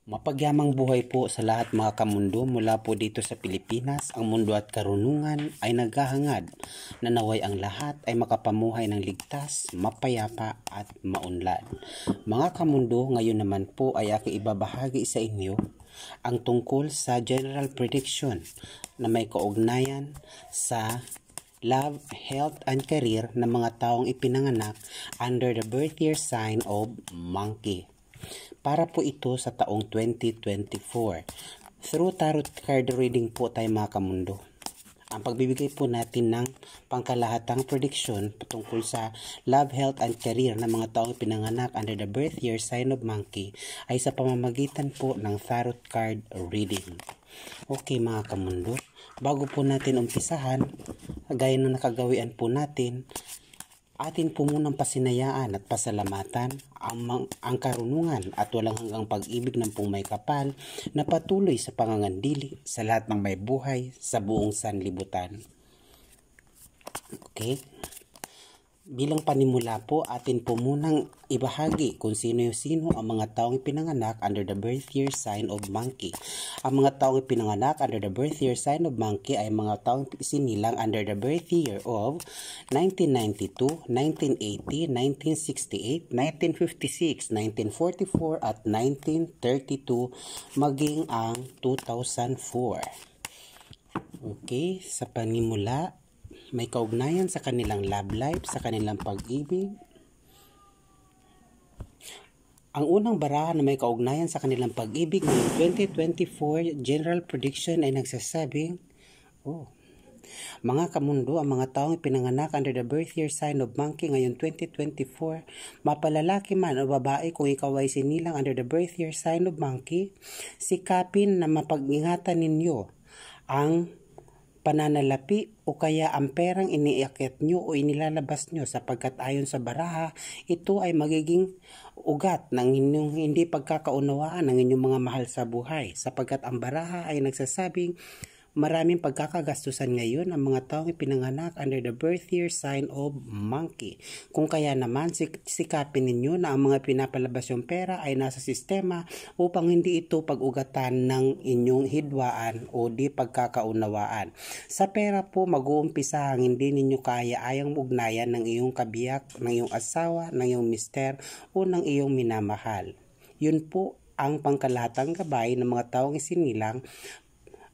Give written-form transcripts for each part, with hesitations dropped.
Mapagyamang buhay po sa lahat mga kamundo mula po dito sa Pilipinas. Ang mundo at karunungan ay naghahangad na naway ang lahat ay makapamuhay ng ligtas, mapayapa at maunlad. Mga kamundo, ngayon naman po ay aking ibabahagi sa inyo ang tungkol sa general prediction na may kaugnayan sa love, health, and career ng mga taong ipinanganak under the birth year sign of Monkey. Para po ito sa taong 2024. Through tarot card reading po tayo mga kamundo. Ang pagbibigay po natin ng pangkalahatang prediction patungkol sa love, health, and career ng mga taong pinanganak under the birth year sign of Monkey ay sa pamamagitan po ng tarot card reading. Okay mga kamundo, bago po natin umpisahan, gaya ng nakagawian po natin, atin po munang pasinayaan at pasalamatan ang karunungan at walang hanggang pag-ibig ng pong may kapal na patuloy sa pangangandili sa lahat ng may buhay sa buong sanlibutan. Okay? Bilang panimula po, atin po munang ibahagi kung sino ang mga taong ipinanganak under the birth year sign of Monkey. Ang mga taong ipinanganak under the birth year sign of Monkey ay mga taong isinilang under the birth year of 1992, 1980, 1968, 1956, 1944 at 1932 maging ang 2004. Okay, sa panimula, may kaugnayan sa kanilang love life, sa kanilang pag-ibig. Ang unang baraha na may kaugnayan sa kanilang pag-ibig ngayong 2024 general prediction ay nagsasabing, mga kamundo, ang mga taong pinanganak under the birth year sign of Monkey ngayong 2024, mapalalaki man o babae, kung ikaw ay sinilang under the birth year sign of Monkey, sikapin na mapag-ingatan ninyo ang pananalapi o kaya ang perang iniakyat nyo o inilalabas nyo, sapagkat ayon sa baraha, ito ay magiging ugat ng inyong hindi pagkakaunawaan ng inyong mga mahal sa buhay, sapagkat ang baraha ay nagsasabing maraming pagkakagastusan ngayon ang mga taong ipinanganak under the birth year sign of Monkey. Kung kaya naman, sikapin ninyo na ang mga pinapalabas yung pera ay nasa sistema upang hindi ito pag-ugatan ng inyong hidwaan o di pagkakaunawaan. Sa pera po, mag-uumpisa ang hindi ninyo kaya-ayang ugnayan ng iyong kabiyak, ng iyong asawa, ng iyong mister o ng iyong minamahal. Yun po ang pangkalahatang gabay ng mga taong isinilang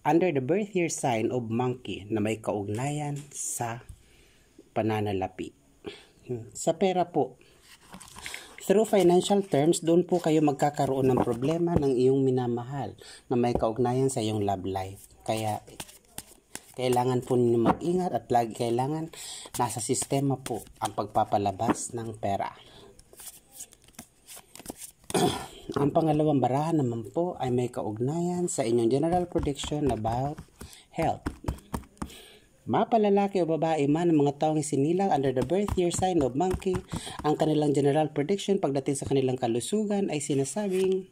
under the birth year sign of Monkey na may kaugnayan sa pananalapi. Sa pera po, through financial terms, doon po kayo magkakaroon ng problema ng iyong minamahal na may kaugnayan sa iyong love life. Kaya kailangan po ninyo mag-ingat at lagi kailangan nasa sistema po ang pagpapalabas ng pera. Ang pangalawang baraha naman po ay may kaugnayan sa inyong general prediction about health. Mapalalaki o babae man ang mga taong isinilang under the birth year sign of Monkey, ang kanilang general prediction pagdating sa kanilang kalusugan ay sinasabing,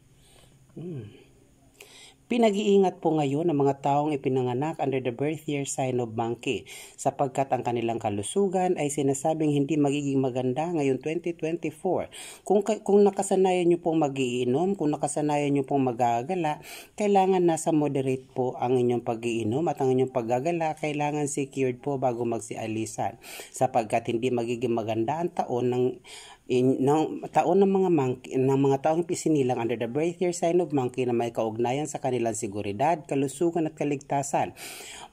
pinag-iingat po ngayon ang mga taong ipinanganak under the birth year sign of Monkey, sapagkat ang kanilang kalusugan ay sinasabing hindi magiging maganda ngayong 2024. Kung nakasanayan nyo pong mag-iinom, kung nakasanayan nyo pong mag-aagala, kailangan nasa moderate po ang inyong pag-iinom at ang inyong pag-aagala kailangan secured po bago magsialisan, sapagkat hindi magiging maganda ang taon ng mga taong isinilang under the birth year sign of Monkey na may kaugnayan sa kanilang seguridad, kalusugan at kaligtasan.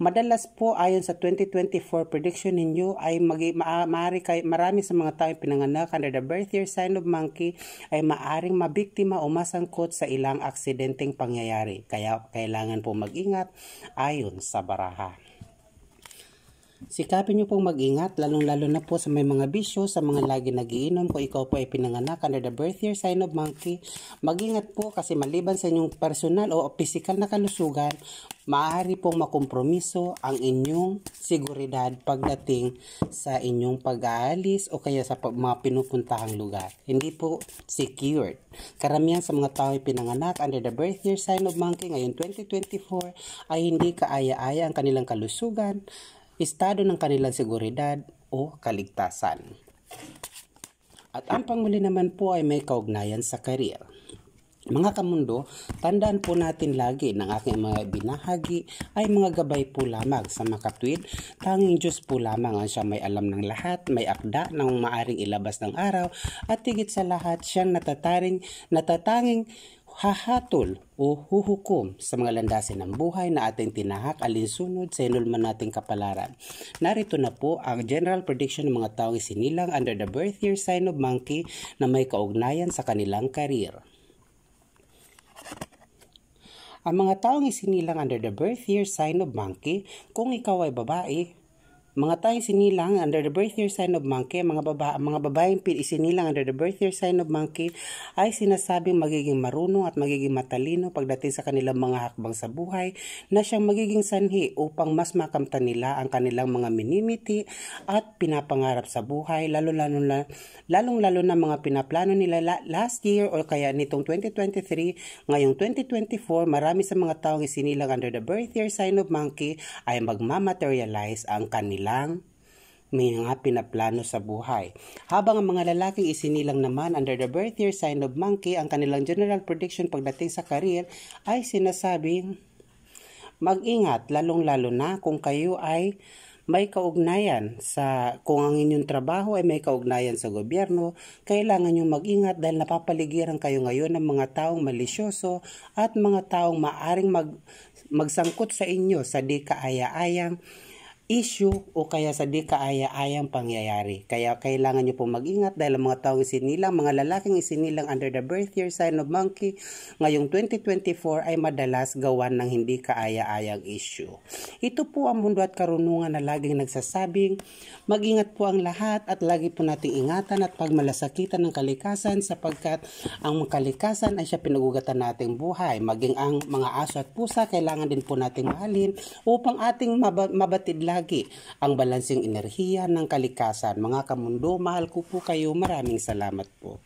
Madalas po ayon sa 2024 prediction ninyo ay marami sa mga taong pinanganak under the birth year sign of Monkey ay maaring mabiktima o masangkot sa ilang aksidenteng pangyayari. Kaya kailangan po mag-ingat ayon sa baraha. Sikapin niyo pong mag-ingat, lalong-lalo na po sa may mga bisyo, sa mga lagi nagiinom. Kung ikaw po ay pinanganak under the birth year sign of Monkey, mag-ingat po kasi maliban sa inyong personal o physical na kalusugan, maaari pong makompromiso ang inyong seguridad pagdating sa inyong pag-aalis o kaya sa mga pinupuntahang lugar. Hindi po secured. Karamihan sa mga tao ay pinanganak under the birth year sign of Monkey ngayong 2024 ay hindi kaaya-aya ang kanilang kalusugan, estado ng kanilang seguridad o kaligtasan. At ang panghuli naman po ay may kaugnayan sa career. Mga kamundo, tandaan po natin lagi ng aking mga binahagi ay mga gabay po lamang sa makatwid. Tanging Diyos po lamang ang siya may alam ng lahat, may akda ng maaring ilabas ng araw, at higit sa lahat siyang natatanging hahatol o huhukom sa mga landasin ng buhay na ating tinahak alinsunod sa inulman nating kapalaran. Narito na po ang general prediction ng mga taong isinilang under the birth year sign of monkey na may kaugnayan sa kanilang career. Ang mga taong isinilang under the birth year sign of monkey, kung ikaw ay babae, mga taong isinilang under the birth year sign of monkey, mga babaeng isinilang under the birth year sign of monkey ay sinasabing magiging marunong at magiging matalino pagdating sa kanilang mga hakbang sa buhay na siyang magiging sanhi upang mas makamtan nila ang kanilang mga minimiti at pinapangarap sa buhay, lalong-lalo na mga pinaplano nila last year o kaya nitong 2023. Ngayong 2024, marami sa mga taong isinilang under the birth year sign of monkey ay magmamaterialize ang kanilang mga pinaplano sa buhay. Habang ang mga lalaking isinilang naman under the birth year sign of monkey, ang kanilang general prediction pagdating sa career ay sinasabing mag-ingat, lalong-lalo na kung kayo ay may kaugnayan kung ang inyong trabaho ay may kaugnayan sa gobyerno, kailangan nyo mag-ingat dahil napapaligiran kayo ngayon ng mga taong malisyoso at mga taong maaring magsangkot sa inyo sa di kaaya-ayang issue o kaya sa di kaaya-ayang pangyayari. Kaya kailangan nyo po mag-ingat dahil ang mga taong isinilang, mga lalaking isinilang under the birth year sign of monkey ngayong 2024 ay madalas gawan ng hindi kaaya-ayang issue. Ito po ang mundo at karunungan na laging nagsasabing mag-ingat po ang lahat at lagi po nating ingatan at pagmalasakitan ng kalikasan sapagkat ang kalikasan ay siya pinagugatan nating buhay. Maging ang mga aso at pusa kailangan din po nating mahalin upang ating mabatid lagi ang balansing enerhiya ng kalikasan. Mga kamundo, mahal ko po kayo. Maraming salamat po.